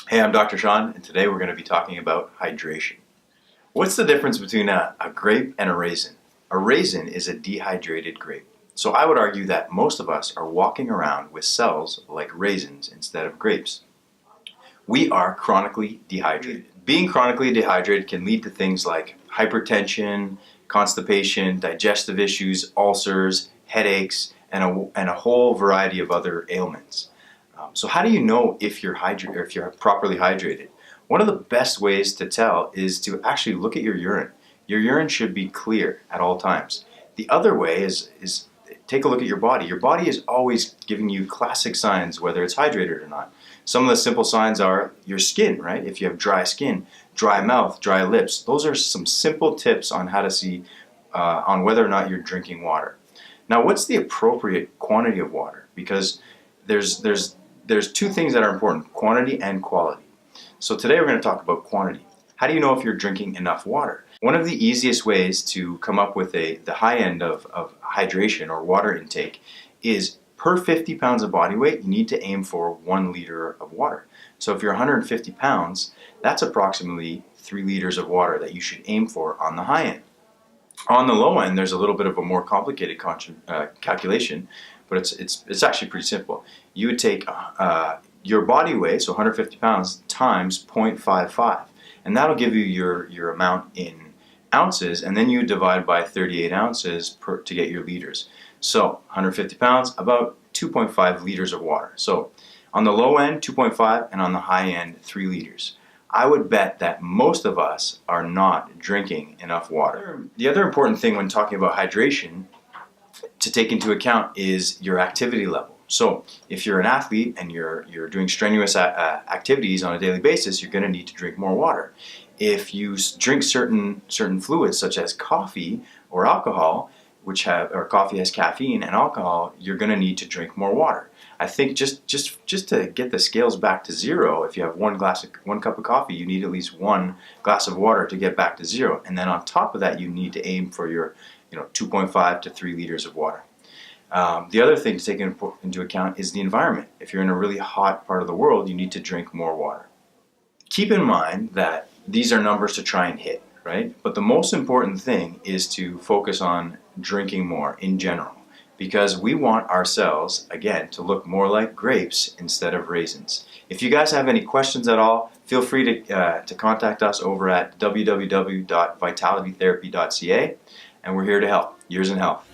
Hey, I'm Dr. Sean, and today we're going to be talking about hydration. What's the difference between a grape and a raisin? A raisin is a dehydrated grape. So I would argue that most of us are walking around with cells like raisins instead of grapes. We are chronically dehydrated. Being chronically dehydrated can lead to things like hypertension, constipation, digestive issues, ulcers, headaches, and a whole variety of other ailments. So how do you know if you're properly hydrated? One of the best ways to tell is to actually look at your urine. Your urine should be clear at all times. The other way is take a look at your body. Your body is always giving you classic signs whether it's hydrated or not. Some of the simple signs are your skin, right? If you have dry skin, dry mouth, dry lips, those are some simple tips on how to see on whether or not you're drinking water. Now, what's the appropriate quantity of water? Because there's two things that are important, quantity and quality. So today we're going to talk about quantity. How do you know if you're drinking enough water? One of the easiest ways to come up with the high end of hydration or water intake is per 50 pounds of body weight, you need to aim for 1 liter of water. So if you're 150 pounds, that's approximately 3 liters of water that you should aim for on the high end. On the low end, there's a little bit of a more complicated calculation, but it's actually pretty simple. You would take your body weight, so 150 pounds, times 0.55, and that'll give you your amount in ounces, and then you divide by 38 ounces to get your liters. So 150 pounds, about 2.5 liters of water. So on the low end, 2.5, and on the high end, 3 liters. I would bet that most of us are not drinking enough water. The other important thing when talking about hydration to take into account is your activity level. So if you're an athlete and you're doing strenuous activities on a daily basis, you're going to need to drink more water. If you drink certain fluids such as coffee or alcohol, coffee has caffeine and alcohol, you're going to need to drink more water. I think just to get the scales back to zero, if you have one cup of coffee, you need at least 1 glass of water to get back to zero. And then on top of that, you need to aim for your 2.5 to 3 liters of water. The other thing to take into account is the environment. If you're in a really hot part of the world, you need to drink more water. Keep in mind that these are numbers to try and hit, right? But the most important thing is to focus on drinking more in general, because we want our cells, again, to look more like grapes instead of raisins. If you guys have any questions at all, feel free to contact us over at www.vitalitytherapy.ca, and we're here to help. Years in Health.